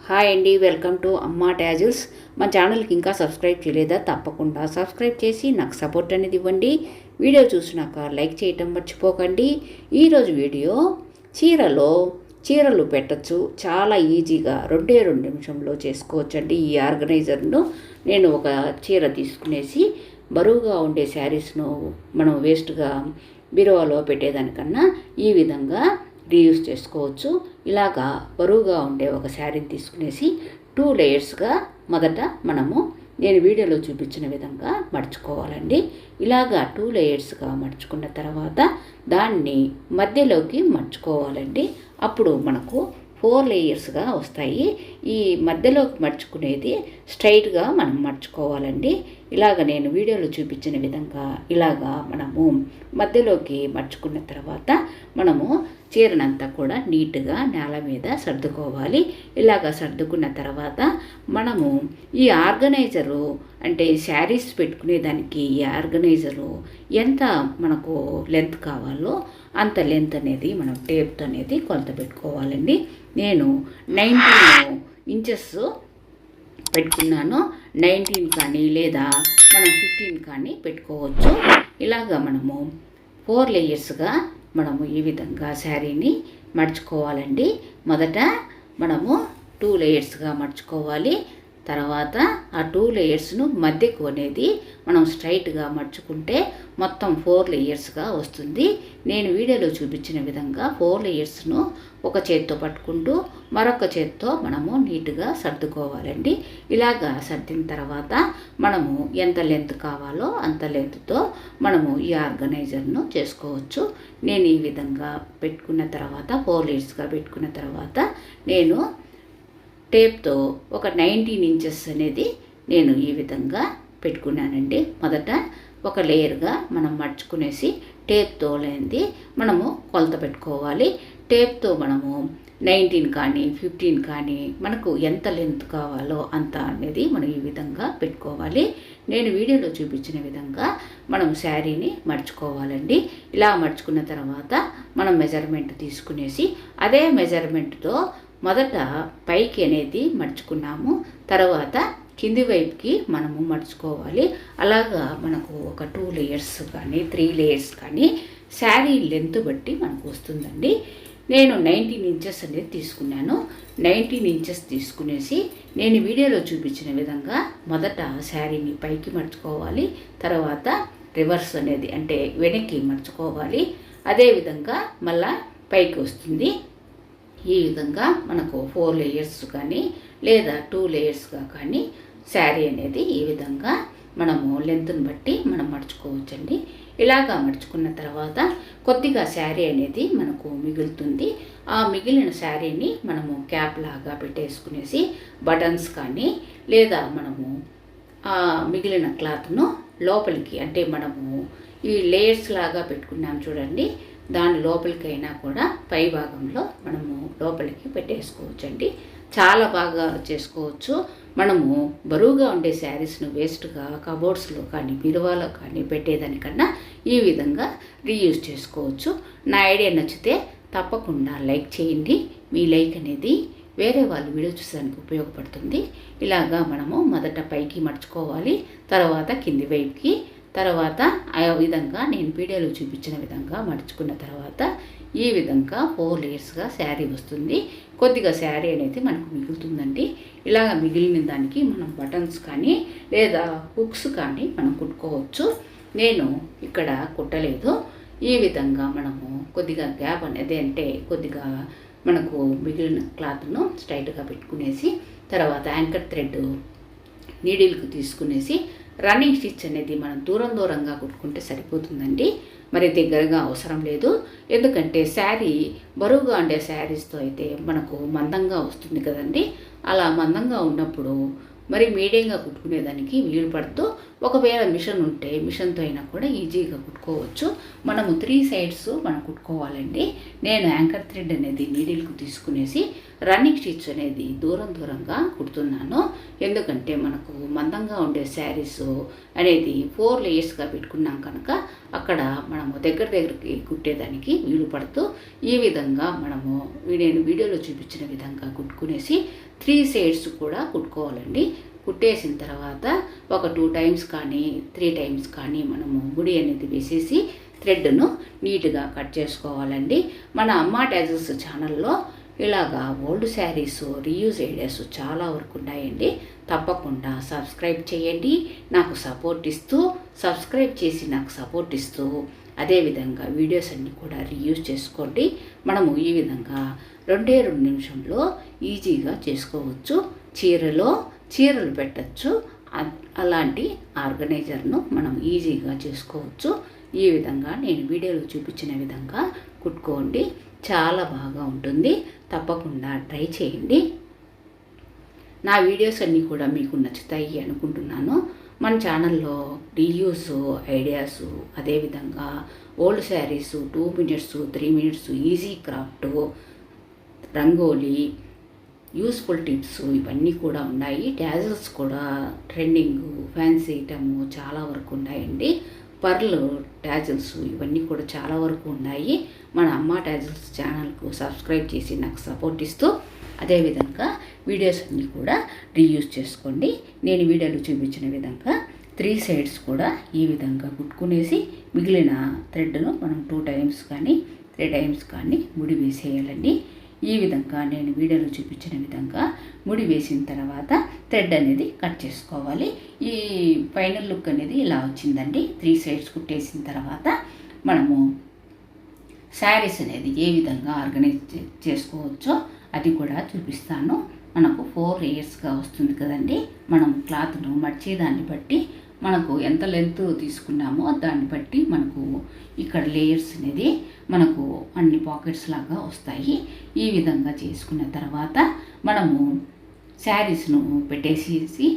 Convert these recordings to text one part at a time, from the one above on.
Hi అండి, welcome to అమ్మా tassels. మా ఛానల్కి ఇంకా సబ్స్క్రైబ్ చేయలేదా? తప్పకుండా సబ్స్క్రైబ్ చేసి నాకు సపోర్ట్ అనేది ఇవ్వండి. వీడియో చూసినాక లైక్ చేయటం మర్చిపోకండి. ఈరోజు వీడియో చీరలు పెట్టచ్చు, చాలా ఈజీగా 2 నిమిషంలో చేసుకోవచ్చండి. ఈ ఆర్గనైజర్ను నేను ఒక చీర తీసుకునేసి బరువుగా ఉండే శారీస్ను మనం వేస్ట్గా బీరువాలో పెట్టేదానికన్నా ఈ విధంగా రీయూస్ చేసుకోవచ్చు. ఇలాగా బరువుగా ఉండే ఒక శారీని తీసుకునేసి 2 లేయర్స్గా మొదట నేను వీడియోలో చూపించిన విధంగా మడుచుకోవాలండి. ఇలాగా 2 లేయర్స్గా మడుచుకున్న తర్వాత దాన్ని మధ్యలోకి మడుచుకోవాలండి. అప్పుడు మనకు 4 లేయర్స్గా వస్తాయి. ఈ మధ్యలోకి మడుచుకునేది స్ట్రైట్గా మనం మడుచుకోవాలండి. ఇలాగ నేను వీడియోలో చూపించిన విధంగా ఇలాగా మనము మధ్యలోకి మడుచుకున్న తర్వాత మనము చీరనంతా కూడా నీట్గా నేల మీద సర్దుకోవాలి. ఇలాగ సర్దుకున్న తర్వాత మనము ఈ ఆర్గనైజరు అంటే శారీస్ పెట్టుకునేదానికి ఈ ఆర్గనైజరు ఎంత మనకు లెంత్ కావాలో అంత లెంత్ అనేది మనం టేప్తో అనేది కొలత పెట్టుకోవాలండి. నేను 19 ఇంచెస్ పెట్టుకున్నాను. 19 కానీ లేదా మనం 15 కానీ పెట్టుకోవచ్చు. ఇలాగ మనము 4 లేయర్స్గా మనము ఈ విధంగా శారీని మడుచుకోవాలండి. మొదట మనము 2 లేయర్స్గా మడుచుకోవాలి. తర్వాత ఆ 2 లేయర్స్ను మధ్యకు అనేది మనం స్ట్రైట్గా మడుచుకుంటే మొత్తం 4 లేయర్స్గా వస్తుంది. నేను వీడియోలో చూపించిన విధంగా 4 లేయర్స్ను ఒక చేత్తో పట్టుకుంటూ మరొక చేత్తో మనము నీట్గా సర్దుకోవాలండి. ఇలాగా సర్దిన తర్వాత మనము ఎంత లెంత్ కావాలో అంత లెంత్తో మనము ఈ ఆర్గనైజర్ను చేసుకోవచ్చు. నేను ఈ విధంగా పెట్టుకున్న తర్వాత 4 లేయర్స్గా పెట్టుకున్న తర్వాత నేను టేప్తో ఒక 19 ఇంచెస్ అనేది నేను ఈ విధంగా పెట్టుకున్నానండి. మొదట ఒక లేయర్గా మనం మడుచుకునేసి టేప్తో లేనిది మనము కొలత పెట్టుకోవాలి. టేప్తో మనము 19 కానీ 15 కానీ మనకు ఎంత లెంత్ కావాలో అంత అనేది మనం ఈ విధంగా పెట్టుకోవాలి. నేను వీడియోలో చూపించిన విధంగా మనం శారీని మడుచుకోవాలండి. ఇలా మడుచుకున్న తర్వాత మనం మెజర్మెంట్ తీసుకునేసి అదే మెజర్మెంట్తో మొదట పైకి అనేది మడుచుకున్నాము, తర్వాత కింది వైపుకి మనము మడుచుకోవాలి. అలాగా మనకు ఒక 2 లేయర్స్ కానీ 3 లేయర్స్ కానీ శారీ లెంత్ బట్టి మనకు వస్తుందండి. నేను 19 ఇంచెస్ అనేది తీసుకున్నాను. 19 ఇంచెస్ తీసుకునేసి నేను వీడియోలో చూపించిన విధంగా మొదట శారీని పైకి మడుచుకోవాలి, తర్వాత రివర్స్ అనేది అంటే వెనక్కి మడుచుకోవాలి. అదేవిధంగా మళ్ళా పైకి వస్తుంది. ఈ విధంగా మనకు 4 లేయర్స్ కానీ లేదా 2 లేయర్స్గా కానీ శారీ అనేది ఈ విధంగా మనము లెంత్ని బట్టి మనం మడుచుకోవచ్చండి. ఇలాగా మడుచుకున్న తర్వాత కొద్దిగా శారీ అనేది మనకు మిగులుతుంది. ఆ మిగిలిన శారీని మనము క్యాప్ లాగా పెట్టేసుకునేసి బటన్స్ కానీ లేదా మనము ఆ మిగిలిన క్లాత్ను లోపలికి అంటే మనము ఈ లేయర్స్ లాగా పెట్టుకున్నాం చూడండి, దాని లోపలికైనా కూడా పై భాగంలో మనము లోపలికి పెట్టేసుకోవచ్చండి. చాలా బాగా చేసుకోవచ్చు. మనము బరువుగా ఉండే శారీస్ను వేస్ట్గా కబోర్డ్స్లో కానీ బీరువాలో కానీ పెట్టేదానికన్నా ఈ విధంగా రీయూజ్ చేసుకోవచ్చు. నా ఐడియా నచ్చితే తప్పకుండా లైక్ చేయండి. మీ లైక్ అనేది వేరే వాళ్ళు వీడియో చూసడానికి ఉపయోగపడుతుంది. ఇలాగా మనము మొదట పైకి మడుచుకోవాలి, తర్వాత కింది వైపుకి, తర్వాత ఆ విధంగా నేను వీడియోలో చూపించిన విధంగా మడుచుకున్న తర్వాత ఈ విధంగా 4 లేయర్స్గా శారీ వస్తుంది. కొద్దిగా శారీ అనేది మనకు మిగులుతుందండి. ఇలాగ మిగిలిన దానికి మనం బటన్స్ కానీ లేదా హుక్స్ కానీ మనం కుట్టుకోవచ్చు. నేను ఇక్కడ కుట్టలేదు. ఈ విధంగా మనము కొద్దిగా గ్యాప్ అనేది అంటే కొద్దిగా మనకు మిగిలిన క్లాత్ను స్ట్రైట్గా పెట్టుకునేసి తర్వాత యాంకర్ థ్రెడ్ నీడిల్కి తీసుకునేసి రన్నింగ్ స్టిచ్ అనేది మనం దూరంగా కుట్టుకుంటే సరిపోతుందండి. మరి దగ్గరగా అవసరం లేదు. ఎందుకంటే శారీ బరువుగా ఉండే శారీస్తో అయితే మనకు మందంగా వస్తుంది కదండి. అలా మందంగా ఉన్నప్పుడు మరి మీడియంగా కుట్టుకునేదానికి వీలు పడుతూ ఒకవేళ మిషన్ ఉంటే మిషన్తో అయినా కూడా ఈజీగా కుట్టుకోవచ్చు. మనము 3 సైడ్స్ మనం కుట్టుకోవాలండి. నేను యాంకర్ థ్రెడ్ అనేది నీడిల్కు తీసుకునేసి రన్నింగ్ స్టిచ్ అనేది దూరంగా కుడుతున్నాను. ఎందుకంటే మనకు మందంగా ఉండే శారీస్ అనేది 4 లేయర్స్గా పెట్టుకున్నాం కనుక అక్కడ మనము దగ్గరికి కుట్టేదానికి వీలు పడుతూ ఈ విధంగా మనము నేను వీడియోలో చూపించిన విధంగా కుట్టుకునేసి 3 సైడ్స్ కూడా కుట్టుకోవాలండి. కుట్టేసిన తర్వాత ఒక 2 టైమ్స్ కానీ 3 టైమ్స్ కానీ మనము ముడి అనేది వేసేసి థ్రెడ్ను నీట్గా కట్ చేసుకోవాలండి. మన అమ్మ టాజిల్స్ ఛానల్లో ఇలాగా ఓల్డ్ శారీస్ రీయూజ్ ఐడియాస్ చాలా వరకు ఉన్నాయండి. తప్పకుండా సబ్స్క్రైబ్ చేయండి. నాకు సపోర్ట్ ఇస్తూ సబ్స్క్రైబ్ చేసి నాకు సపోర్ట్ ఇస్తూ అదేవిధంగా వీడియోస్ అన్నీ కూడా రీయూజ్ చేసుకోండి. మనము ఈ విధంగా 2 నిమిషంలో ఈజీగా చేసుకోవచ్చు. చీరలు పెట్టచ్చు. అలాంటి ఆర్గనైజర్ను మనం ఈజీగా చేసుకోవచ్చు. ఈ విధంగా నేను వీడియోలో చూపించిన విధంగా కుట్టుకోండి. చాలా బాగా ఉంటుంది. తప్పకుండా ట్రై చేయండి. నా వీడియోస్ అన్నీ కూడా మీకు నచ్చుతాయి అనుకుంటున్నాను. మన ఛానల్లో రీయూస్ ఐడియాస్, అదేవిధంగా old saris 2 minutes 3 minutes easy craft, rangoli, useful tips ఇవన్నీ కూడా ఉన్నాయి. టాజిల్స్ కూడా ట్రెండింగ్ ఫ్యాన్సీ ఐటమ్ చాలా వరకు ఉన్నాయండి. పర్ల్ టాజిల్స్ ఇవన్నీ కూడా చాలా వరకు ఉన్నాయి. మన అమ్మ టాజిల్స్ ఛానల్కు సబ్స్క్రైబ్ చేసి నాకు సపోర్ట్ ఇస్తూ అదేవిధంగా వీడియోస్ అన్నీ కూడా రీయూజ్ చేసుకోండి. నేను వీడియోలో చూపించిన విధంగా 3 సైడ్స్ కూడా ఈ విధంగా కుట్టుకునేసి మిగిలిన థ్రెడ్ను మనం 2 టైమ్స్ కానీ 3 టైమ్స్ కానీ ముడి వేసేయాలండి. ఈ విధంగా నేను వీడియోలో చూపించిన విధంగా ముడి వేసిన తర్వాత థ్రెడ్ అనేది కట్ చేసుకోవాలి. ఈ ఫైనల్ లుక్ అనేది ఇలా వచ్చిందండి. 3 సైడ్స్ కుట్టేసిన తర్వాత మనము శారీస్ అనేది ఏ విధంగా ఆర్గనైజ్ చేసుకోవచ్చో అది కూడా చూపిస్తాను. మనకు 4 లేయర్స్గా వస్తుంది కదండి. మనం క్లాత్ను మర్చేదాన్ని బట్టి మనకు ఎంత లెంత్ తీసుకున్నామో దాన్ని బట్టి మనకు ఇక్కడ లేయర్స్ అనేది మనకు అన్ని పాకెట్స్ లాగా వస్తాయి. ఈ విధంగా చేసుకున్న తర్వాత మనము శారీస్ను పెట్టేసి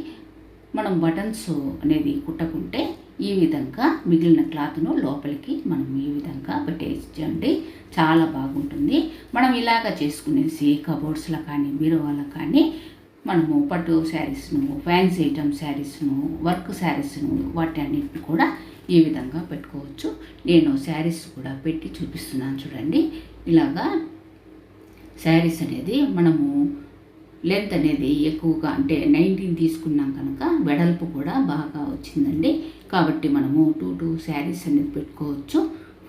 మనం బటన్స్ అనేది కుట్టకుంటే ఈ విధంగా మిగిలిన క్లాత్ను లోపలికి మనం ఈ విధంగా పెట్టేయండి. చాలా బాగుంటుంది. మనం ఇలాగ చేసుకునేసి కబోర్డ్స్లో కానీ బీరువాలో కానీ మనము పట్టు శారీస్ను, ఫ్యాన్సీ ఐటమ్ శారీస్ను, వర్క్ శారీస్ను వాటి అన్నిటిని కూడా ఈ విధంగా పెట్టుకోవచ్చు. నేను శారీస్ కూడా పెట్టి చూపిస్తున్నాను చూడండి. ఇలాగా శారీస్ అనేది మనము లెంత్ అనేది ఎక్కువగా అంటే 19 తీసుకున్నాం కనుక వెడల్పు కూడా బాగా వచ్చిందండి. కాబట్టి మనము 2 శారీస్ అనేది పెట్టుకోవచ్చు.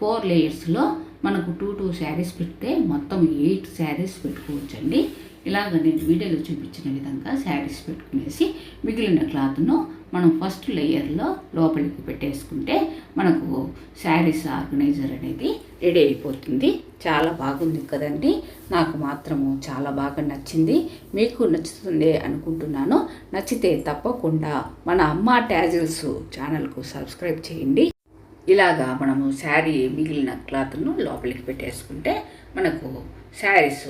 4 లేయర్స్లో మనకు 2 శారీస్ పెడితే మొత్తం 8 శారీస్ పెట్టుకోవచ్చండి. ఇలాగ నేను వీడియోలో చూపించిన విధంగా శారీస్ పెట్టుకునేసి మిగిలిన క్లాత్ను మనం ఫస్ట్ లేయర్లో లోపలికి పెట్టేసుకుంటే మనకు శారీస్ ఆర్గనైజర్ అనేది రెడీ అయిపోతుంది. చాలా బాగుంది కదండి. నాకు మాత్రము చాలా బాగా నచ్చింది. మీకు నచ్చుతుంది అనుకుంటున్నాను. నచ్చితే తప్పకుండా మన అమ్మ టాజిల్స్ ఛానల్కు సబ్స్క్రైబ్ చేయండి. ఇలాగా మనము శారీ మిగిలిన క్లాత్ను లోపలికి పెట్టేసుకుంటే మనకు శారీస్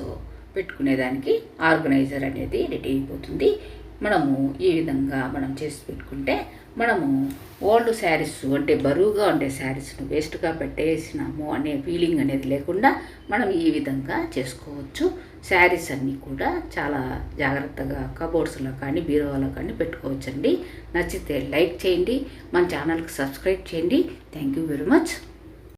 పెట్టుకునేదానికి ఆర్గనైజర్ అనేది రెడీ అయిపోతుంది. మనము ఈ విధంగా మనం చేసి పెట్టుకుంటే మనము ఓల్డ్ శారీస్ అంటే బరువుగా ఉండే శారీస్ను వేస్ట్గా పెట్టేసినాము అనే ఫీలింగ్ అనేది లేకుండా మనం ఈ విధంగా చేసుకోవచ్చు. శారీస్ అన్నీ కూడా చాలా జాగ్రత్తగా కబోర్డ్స్లో కానీ బీరువాలో కానీ పెట్టుకోవచ్చండి. నచ్చితే లైక్ చేయండి, మన ఛానల్కి సబ్స్క్రైబ్ చేయండి. Thank you very much.